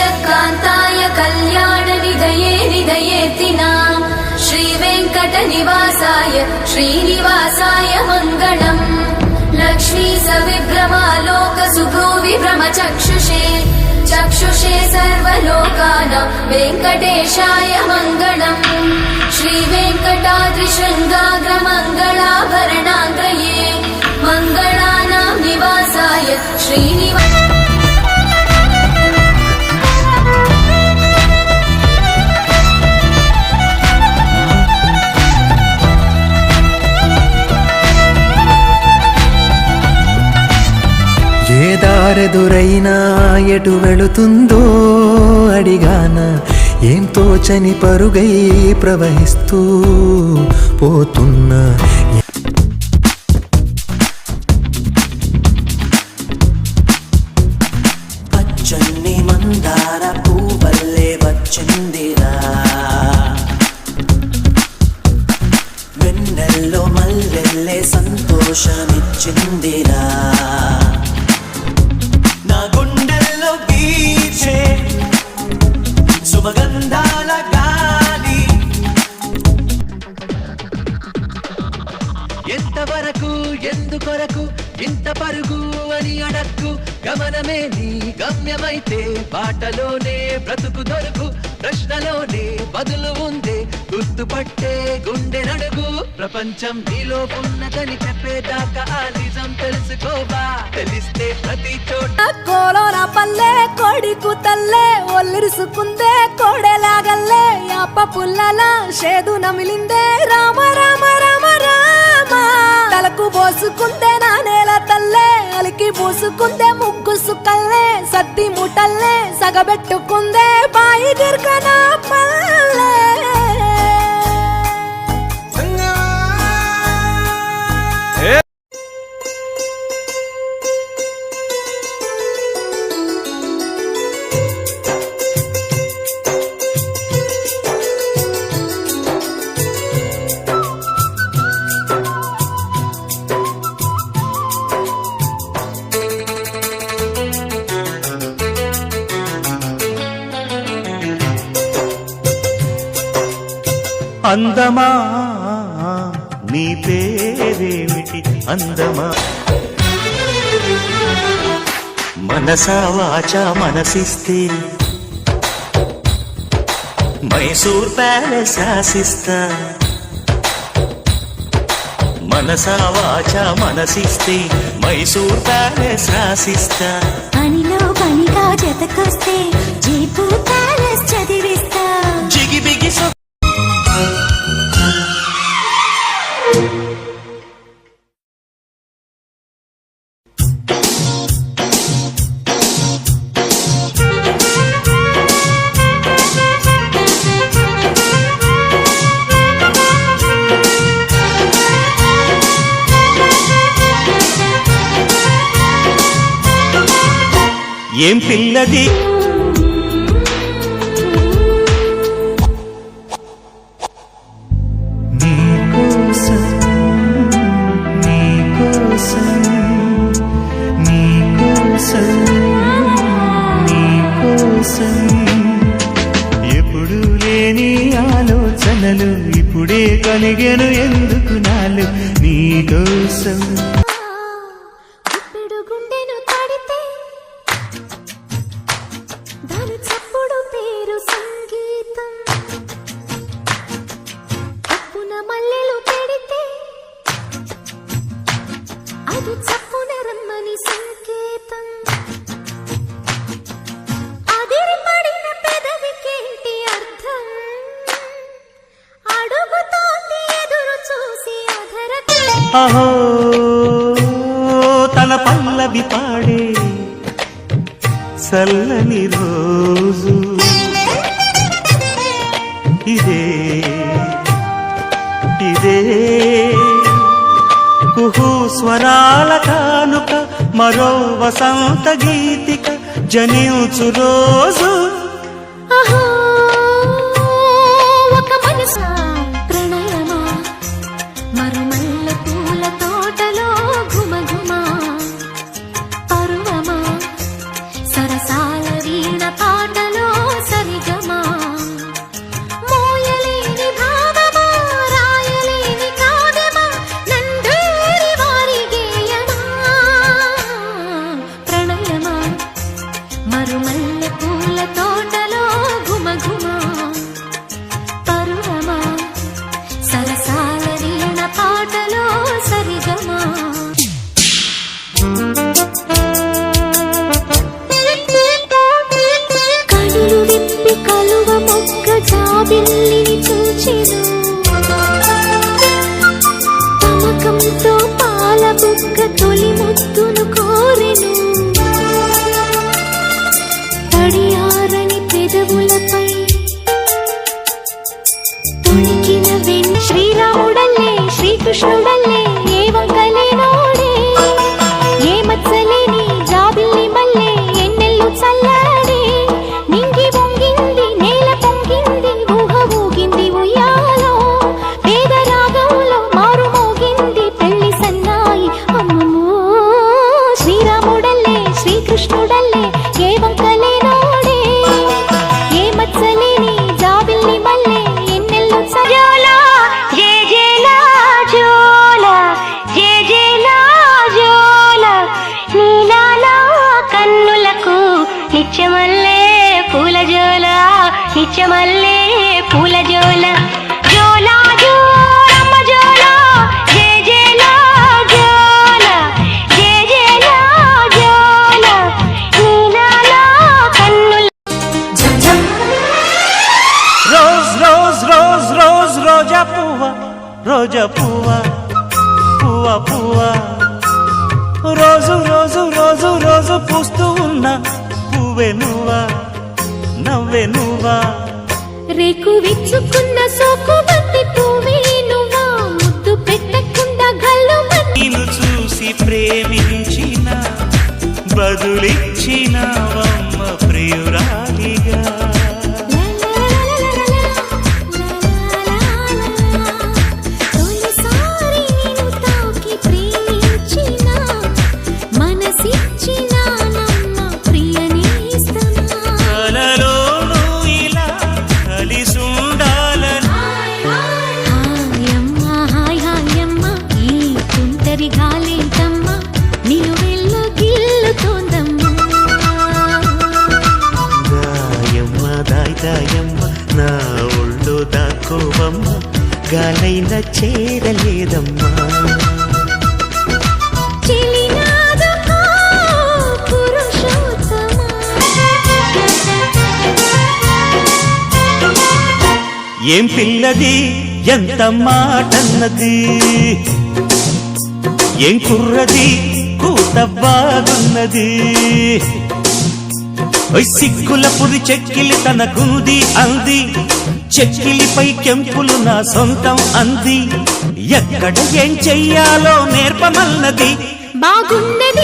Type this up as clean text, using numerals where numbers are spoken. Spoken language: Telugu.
श्रीयकान्ताय कल्याण निधये निधयेतिनाम् श्रीवेङ्कटनिवासाय श्रीनिवासाय मङ्गलम् लक्ष्मी सविभ्रमालोक सुभ्रूविभ्रमचक्षुषे चक्षुषे सर्वलोकानां वेङ्कटेशाय मङ्गलम् श्रीवेङ्कटाद्रिशृङ्गाग्रमङ्गलाभरणाङ्गये मङ्गलानां निवासाय श्रीनिवास ఏ దారెదురైనా ఎటు వెళుతుందో అడిగాన ఏం తోచని పరుగై ప్రవహిస్తూ పోతున్నా పచ్చని మందార పూవల్లే వచ్చిందిరా వెన్నెల్లో మల్లెల్లే సంతోషమిచ్చిందిరా నా గుండెల్లో వీచే సుమగంధాల గాలి ఎంతవరకు ఎందుకొరకు ఇంత పరుగు అని అడక్కు గమనమే నీ గమ్యమైతే బాటలోనే బ్రతుకు దొరకు ప్రశ్నలోనే బదులు ఉందే గుర్తుపట్టే గుండె నడుగు ప్రపంచం నీలో ఉన్నదని చెప్పేదాకా ఆ నిజం తెలుసుకోవా తెలిస్తే ప్రతి చోట కోలోన పల్లె కోడికు తల్లే ఒల్లిరుసుకుందే కోడెలాగల్లే యాప పుల్లల షేదు నమిలిందే రామ రామ రామ రామ తలకు పోసుకుందే నా నేల తల్లే అలికి పూసుకుందే ముగ్గు సుక్కల్లే సద్ది ముటల్లే సగబెట్టుకుందే బాయి గిర్కన పల్లె అందమా నీ పేరేమిటి అందమా మనసా వాచా మనసిస్తే మైసూర్ ప్యాలెస్ రాసిస్తా మనసా వాచా మనసిస్తే మైసూర్ ప్యాలెస్ రాసిస్తా పనిలో పనిగా జతకొస్తే జైపూర్ ప్యాలెస్ చదివిస్తా జిగిబిగి ఏం పిల్లది నీకోసం నీకోసం నీకోసం నీకోసం ఎప్పుడు లేని ఆలోచనలు ఇప్పుడే కలిగెను ఎందుకు నాలు నీకోసం ఇప్పుడు గుండెను తడితే దాని చప్పుడు పేరు సంగీతం చప్పున మల్లెలు పెడితే అది చప్పున రమ్మని సంకేతం అదిరిపడిన పెదవికేంటి అర్థం అడుగుతోంది ఎదురు చూసి అధరతే అహో తన పల్లవి పాడే చల్లని రోజు ఇదే ఇదే కుహు స్వరాల కానుక మరో వసంత గీతిక జనించు రోజు అహో ఒక మనసా ప్రణయమా మరుమల్ల పూల తోటలో ఘుమఘుమా పరువమా సరసాల వీణ పాటలో మరుమల్లె పూల తోటలో ఘుమఘుమ పరువమా సరసాల వీణ పాటలో సరిగమా కనులు విప్పి కలువ మొక్క జాబిల్లిని చూచెను తమకంతో పాల బుక్క తొలి ముద్దును కోరెను తడియారని పెదవులపై తొణికిన శ్రీరాముడల్లే శ్రీకృష్ణుడల్లే ఏ వంకలేనోడే ఏ మత్సలేని జాబిల్లి మల్లె ఎన్నెల్లు చల్లాడే నింగి వంగింది నేల పొంగింది ఊహ ఊగింది ఉయ్యాలో పేద రాగంలో మారు మోగింది పెళ్లి సన్నాయి అమ్మమ్మో శ్రీరాముడల్లే శ్రీకృష్ణుడల్లే ఏ వంకలేనోడే ఏ మత్సలేని జాబిల్లి మల్లె ఎన్నెల్లు సజోలా జే జేలా జోలా జే జేలా జోలా నీలాలా కన్నులకు నిత్యమల్లే పూల జోల నిత్యమల్లే పూల జోల జోలా జోరమ్మ జోలా జే జేలా జోలా జే జేలా జోలా నీలాలా కన్నుల రోజ్ రోజ్ రోజ్ రోజ్ రోజా పువ్వా రోజా పువ్వా పువ్వా పువ్వా రోజు రోజు రోజు రోజు పూస్తూ ఉన్న పువ్వే నువ్వా నవ్వే నువ్వా రేకు విచ్చుకున్న సోకు బంతి పువ్వే నువ్వా ముద్దు పెట్టకుండా గల్లు నిన్ను చూసి ప్రేమించిన బదులిచ్చినవమ్మ ప్రియురాలిగా తొలిసారి నిన్ను తాకి ప్రేమించిన మనసిచ్చిన నమ్మ ప్రియనేస్తమా కలలోనూ ఇలా కలిసుండాలని హాయమ్మ హాయ్ హాయమ్మ ఈ తుంటరి గాలేంటమ్మ నిలువెల్ల గిల్లుతోందమ్మా దాయమ్మ దాయమ్మ నా ఒళ్ళు దాకోవమ్మ గాలైన చేరలేదమ్మా చెలినాదుకో పురుషోత్తమా ఏం పిల్లది ఎంత మాటన్నది ఏం కుర్రది కూత బాగున్నది ఓయ్ సిక్కుల పురి చెక్కిలి తనకుంది అంది చెక్కిలిపై కెంపులు నా సొంతం అంది ఎక్కడ ఏం చెయ్యాలో నేర్పమన్నది బాగున్నది